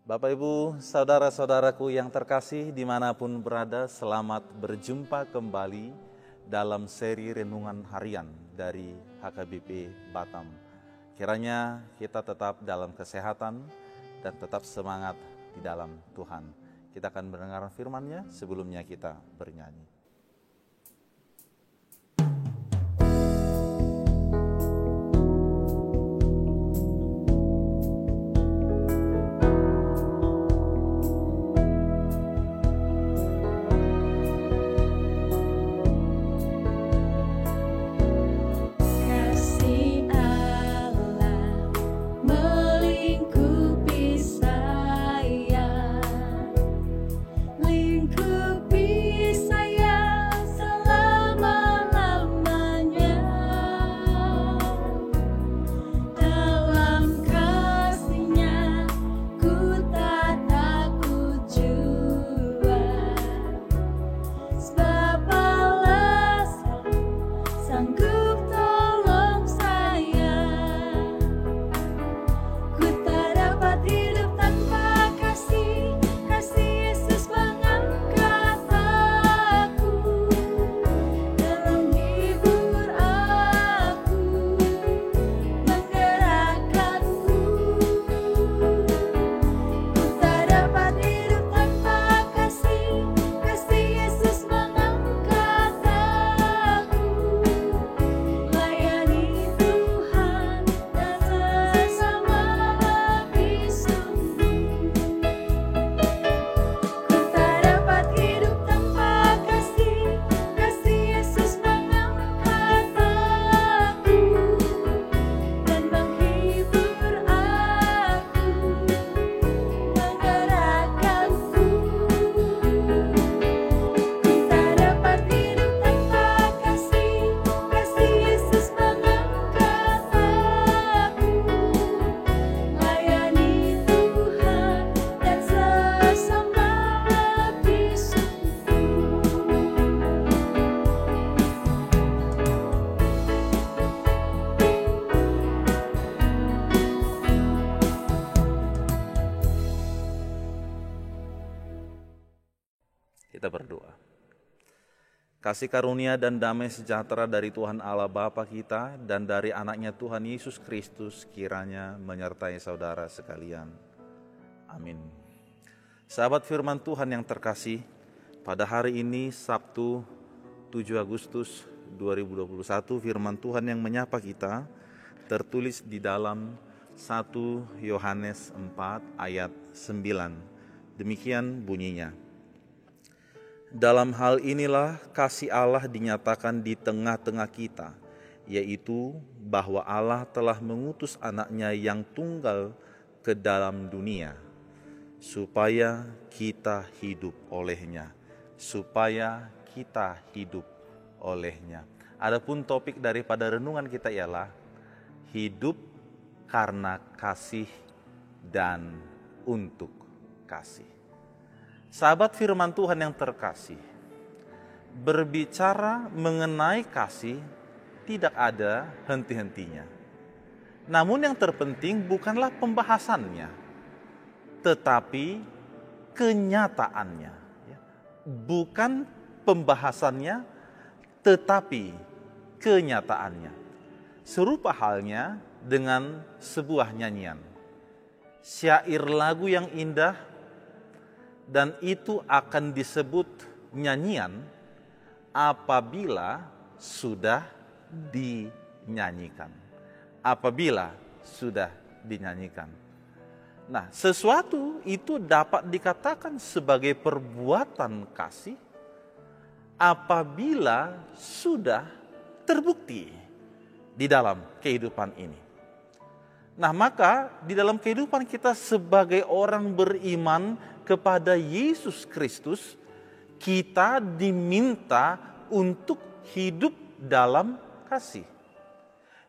Bapak Ibu, saudara-saudaraku yang terkasih dimanapun berada, selamat berjumpa kembali dalam seri Renungan Harian dari HKBP Batam. Kiranya kita tetap dalam kesehatan dan tetap semangat di dalam Tuhan. Kita akan mendengar firman-Nya, sebelumnya kita bernyanyi. Kita berdoa. Kasih karunia dan damai sejahtera dari Tuhan Allah Bapa kita dan dari anaknya Tuhan Yesus Kristus kiranya menyertai saudara sekalian. Amin. Sahabat firman Tuhan yang terkasih, pada hari ini Sabtu 7 Agustus 2021 firman Tuhan yang menyapa kita tertulis di dalam 1 Yohanes 4 ayat 9. Demikian bunyinya. Dalam hal inilah kasih Allah dinyatakan di tengah-tengah kita, yaitu bahwa Allah telah mengutus anaknya yang tunggal ke dalam dunia, supaya kita hidup olehnya. Supaya kita hidup olehnya. Adapun topik daripada renungan kita ialah hidup karena kasih dan untuk kasih. Sahabat firman Tuhan yang terkasih, berbicara mengenai kasih tidak ada henti-hentinya. Namun yang terpenting bukanlah pembahasannya, tetapi kenyataannya. Bukan pembahasannya, tetapi kenyataannya. Serupa halnya dengan sebuah nyanyian. Syair lagu yang indah, dan itu akan disebut nyanyian apabila sudah dinyanyikan. Apabila sudah dinyanyikan. Nah, sesuatu itu dapat dikatakan sebagai perbuatan kasih apabila sudah terbukti di dalam kehidupan ini. Nah, maka di dalam kehidupan kita sebagai orang beriman kepada Yesus Kristus, kita diminta untuk hidup dalam kasih.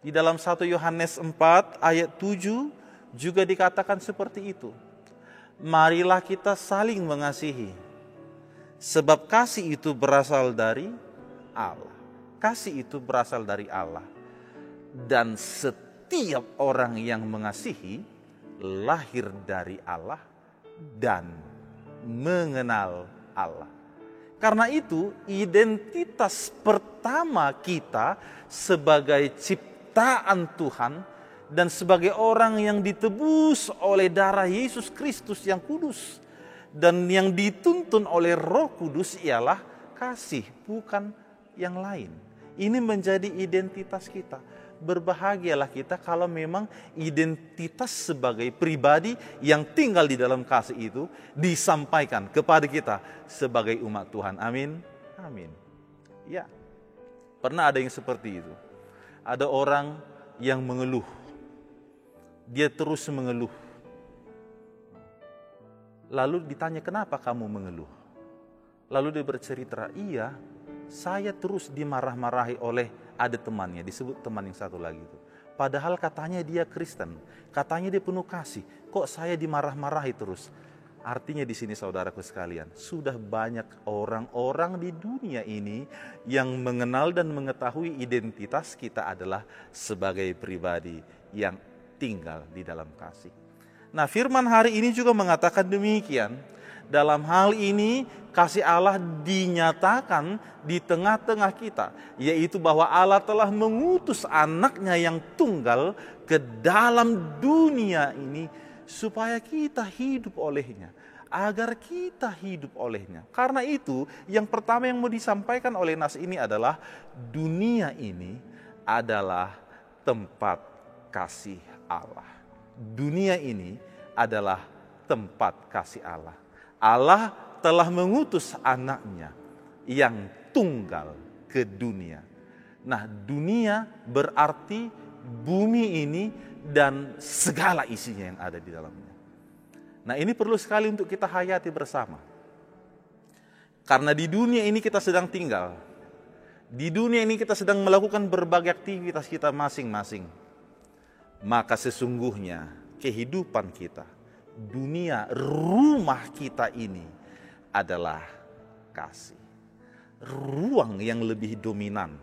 Di dalam 1 Yohanes 4 ayat 7 juga dikatakan seperti itu. Marilah kita saling mengasihi, sebab kasih itu berasal dari Allah. Kasih itu berasal dari Allah. Dan setiap orang yang mengasihi lahir dari Allah dan mengenal Allah. Karena itu, identitas pertama kita sebagai ciptaan Tuhan dan sebagai orang yang ditebus oleh darah Yesus Kristus yang kudus dan yang dituntun oleh Roh Kudus ialah kasih, bukan yang lain. Ini menjadi identitas kita. Berbahagialah kita kalau memang identitas sebagai pribadi yang tinggal di dalam kasih itu disampaikan kepada kita sebagai umat Tuhan. Amin. Amin. Ya, pernah ada yang seperti itu. Ada orang yang mengeluh. Dia terus mengeluh. Lalu ditanya, kenapa kamu mengeluh? Lalu dia bercerita, iya, saya terus dimarah-marahi oleh ada temannya, disebut teman yang satu lagi itu. Padahal katanya dia Kristen, katanya dia penuh kasih, kok saya dimarah-marahi terus? Artinya di sini saudaraku sekalian, sudah banyak orang-orang di dunia ini yang mengenal dan mengetahui identitas kita adalah sebagai pribadi yang tinggal di dalam kasih. Nah, firman hari ini juga mengatakan demikian. Dalam hal ini kasih Allah dinyatakan di tengah-tengah kita, yaitu bahwa Allah telah mengutus anaknya yang tunggal ke dalam dunia ini supaya kita hidup olehnya, agar kita hidup olehnya. Karena itu yang pertama yang mau disampaikan oleh nas ini adalah dunia ini adalah tempat kasih Allah. Dunia ini adalah tempat kasih Allah. Allah telah mengutus anaknya yang tunggal ke dunia. Nah, dunia berarti bumi ini dan segala isinya yang ada di dalamnya. Nah, ini perlu sekali untuk kita hayati bersama. Karena di dunia ini kita sedang tinggal. Di dunia ini kita sedang melakukan berbagai aktivitas kita masing-masing. Maka sesungguhnya kehidupan kita, dunia, rumah kita ini adalah kasih. Ruang yang lebih dominan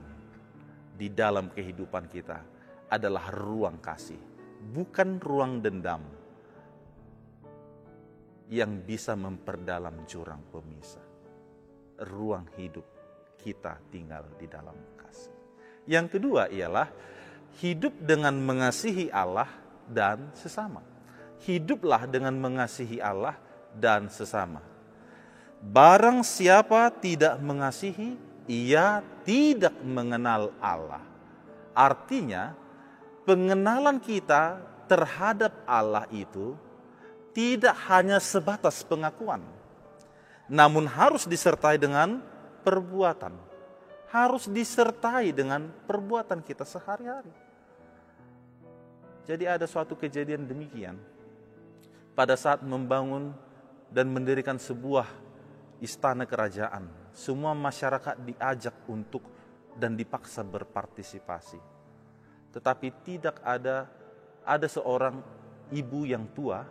di dalam kehidupan kita adalah ruang kasih, bukan ruang dendam yang bisa memperdalam jurang pemisah. Ruang hidup kita tinggal di dalam kasih. Yang kedua ialah hidup dengan mengasihi Allah dan sesama. Hiduplah dengan mengasihi Allah dan sesama. Barang siapa tidak mengasihi, ia tidak mengenal Allah. Artinya, pengenalan kita terhadap Allah itu tidak hanya sebatas pengakuan, namun harus disertai dengan perbuatan. Harus disertai dengan perbuatan kita sehari-hari. Jadi ada suatu kejadian demikian. Pada saat membangun dan mendirikan sebuah istana kerajaan, semua masyarakat diajak untuk dan dipaksa berpartisipasi. Tetapi tidak ada seorang ibu yang tua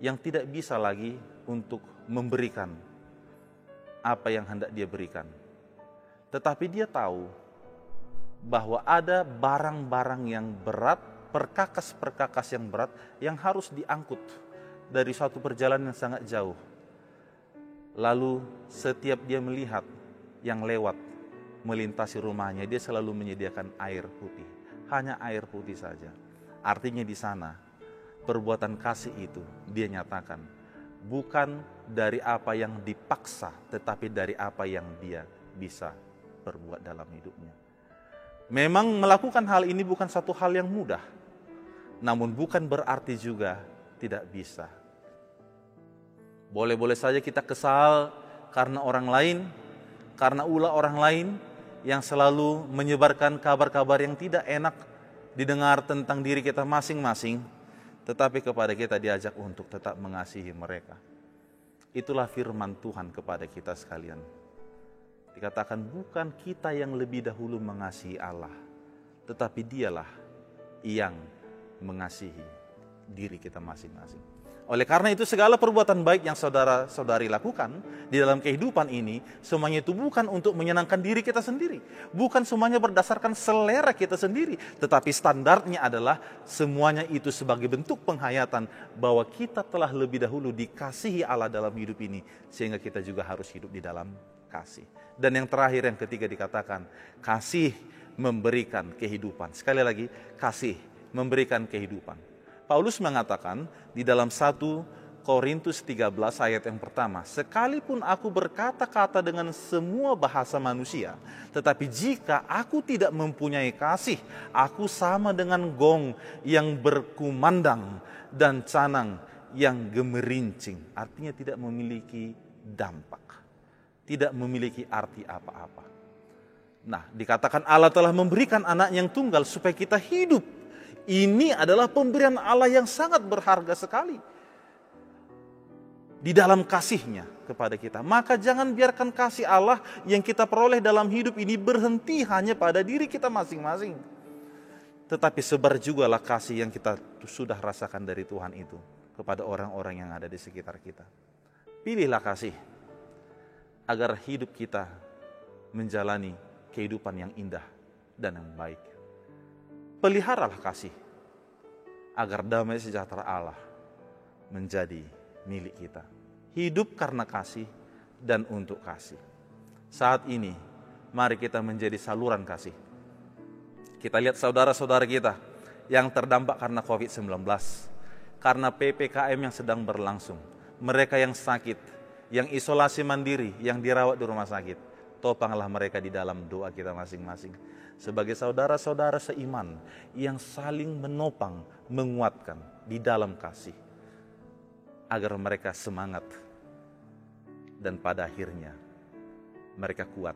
yang tidak bisa lagi untuk memberikan apa yang hendak dia berikan. Tetapi dia tahu bahwa ada barang-barang yang berat, perkakas-perkakas yang berat yang harus diangkut dari suatu perjalanan yang sangat jauh. Lalu setiap dia melihat yang lewat melintasi rumahnya, dia selalu menyediakan air putih. Hanya air putih saja. Artinya di sana perbuatan kasih itu dia nyatakan bukan dari apa yang dipaksa, tetapi dari apa yang dia bisa perbuat dalam hidupnya. Memang melakukan hal ini bukan satu hal yang mudah, namun bukan berarti juga tidak bisa. Boleh-boleh saja kita kesal karena orang lain, karena ulah orang lain yang selalu menyebarkan kabar-kabar yang tidak enak didengar tentang diri kita masing-masing, tetapi kepada kita diajak untuk tetap mengasihi mereka. Itulah firman Tuhan kepada kita sekalian. Dikatakan bukan kita yang lebih dahulu mengasihi Allah, tetapi dialah yang mengasihi diri kita masing-masing. Oleh karena itu segala perbuatan baik yang saudara-saudari lakukan di dalam kehidupan ini, semuanya itu bukan untuk menyenangkan diri kita sendiri. Bukan semuanya berdasarkan selera kita sendiri. Tetapi standarnya adalah semuanya itu sebagai bentuk penghayatan bahwa kita telah lebih dahulu dikasihi Allah dalam hidup ini. Sehingga kita juga harus hidup di dalam kasih. Dan yang terakhir, yang ketiga dikatakan, kasih memberikan kehidupan. Sekali lagi, kasih memberikan kehidupan. Paulus mengatakan di dalam 1 Korintus 13 ayat yang pertama, sekalipun aku berkata-kata dengan semua bahasa manusia, tetapi jika aku tidak mempunyai kasih, aku sama dengan gong yang berkumandang dan canang yang gemerincing. Artinya tidak memiliki dampak, tidak memiliki arti apa-apa. Nah, dikatakan Allah telah memberikan anak yang tunggal supaya kita hidup. Ini adalah pemberian Allah yang sangat berharga sekali di dalam kasih-Nya kepada kita. Maka jangan biarkan kasih Allah yang kita peroleh dalam hidup ini berhenti hanya pada diri kita masing-masing. Tetapi sebar jugalah kasih yang kita sudah rasakan dari Tuhan itu kepada orang-orang yang ada di sekitar kita. Pilihlah kasih agar hidup kita menjalani kehidupan yang indah dan yang baik. Peliharalah kasih agar damai sejahtera Allah menjadi milik kita. Hidup karena kasih dan untuk kasih. Saat ini mari kita menjadi saluran kasih. Kita lihat saudara-saudara kita yang terdampak karena COVID-19, karena PPKM yang sedang berlangsung, mereka yang sakit, yang isolasi mandiri, yang dirawat di rumah sakit. Topanglah mereka di dalam doa kita masing-masing. Sebagai saudara-saudara seiman yang saling menopang, menguatkan di dalam kasih. Agar mereka semangat dan pada akhirnya mereka kuat,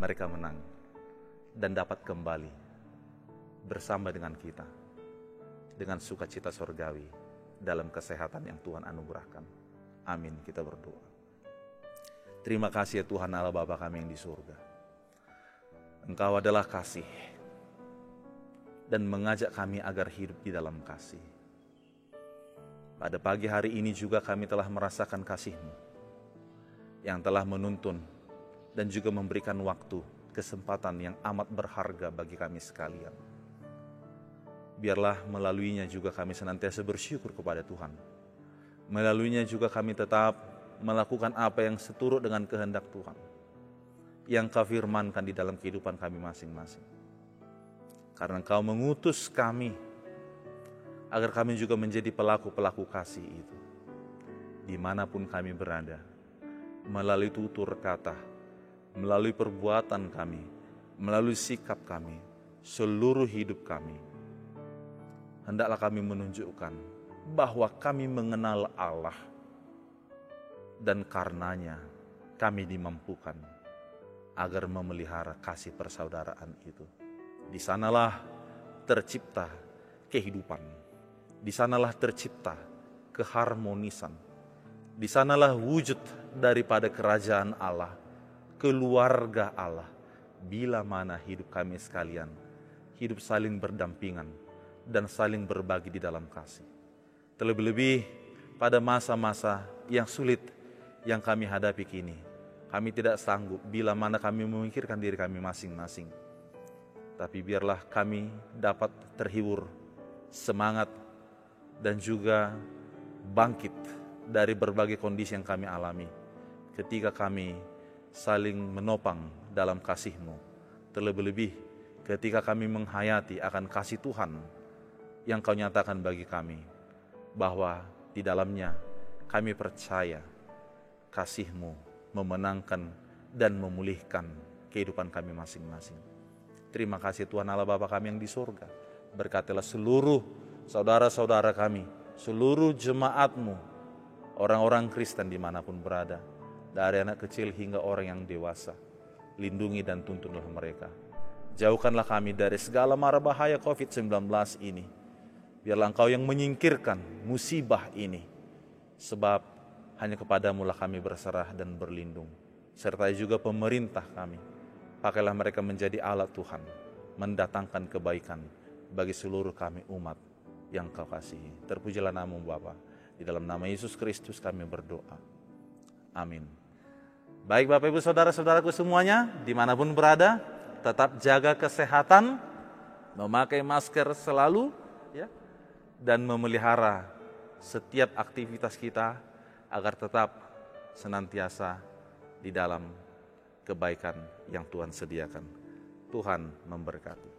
mereka menang dan dapat kembali bersama dengan kita dengan sukacita surgawi dalam kesehatan yang Tuhan anugerahkan. Amin, kita berdoa. Terima kasih ya Tuhan Allah Bapa kami yang di surga. Engkau adalah kasih dan mengajak kami agar hidup di dalam kasih. Pada pagi hari ini juga kami telah merasakan kasih-Mu yang telah menuntun dan juga memberikan waktu, kesempatan yang amat berharga bagi kami sekalian. Biarlah melaluinya juga kami senantiasa bersyukur kepada Tuhan. Melaluinya juga kami tetap melakukan apa yang seturut dengan kehendak Tuhan yang Kau firmankan di dalam kehidupan kami masing-masing. Karena Engkau mengutus kami agar kami juga menjadi pelaku-pelaku kasih itu. Dimanapun kami berada, melalui tutur kata, melalui perbuatan kami, melalui sikap kami, seluruh hidup kami. Hendaklah kami menunjukkan bahwa kami mengenal Allah dan karenanya kami dimampukan agar memelihara kasih persaudaraan itu. Di sanalah tercipta kehidupan. Di sanalah tercipta keharmonisan. Di sanalah wujud daripada kerajaan Allah, keluarga Allah. Bila mana hidup kami sekalian, hidup saling berdampingan dan saling berbagi di dalam kasih. Terlebih-lebih pada masa-masa yang sulit yang kami hadapi kini, kami tidak sanggup bila mana kami memikirkan diri kami masing-masing. Tapi biarlah kami dapat terhibur, semangat, dan juga bangkit dari berbagai kondisi yang kami alami. Ketika kami saling menopang dalam kasih-Mu. Terlebih-lebih ketika kami menghayati akan kasih Tuhan yang Kau nyatakan bagi kami. Bahwa di dalamnya kami percaya kasih-Mu memenangkan dan memulihkan kehidupan kami masing-masing. Terima kasih Tuhan Allah Bapa kami yang di surga. Berkatilah seluruh saudara-saudara kami, seluruh jemaat-Mu, orang-orang Kristen dimanapun berada, dari anak kecil hingga orang yang dewasa. Lindungi dan tuntunlah mereka. Jauhkanlah kami dari segala mara bahaya COVID-19 ini. Biarlah Engkau yang menyingkirkan musibah ini. Sebab hanya kepadamu lah kami berserah dan berlindung. Sertai juga pemerintah kami. Pakailah mereka menjadi alat Tuhan, mendatangkan kebaikan bagi seluruh kami umat yang Kau kasihi. Terpujilah nama-Mu Bapa. Di dalam nama Yesus Kristus kami berdoa. Amin. Baik Bapak Ibu Saudara-saudaraku semuanya, dimanapun berada, tetap jaga kesehatan, memakai masker selalu, ya, dan memelihara setiap aktivitas kita agar tetap senantiasa di dalam kebaikan yang Tuhan sediakan. Tuhan memberkati.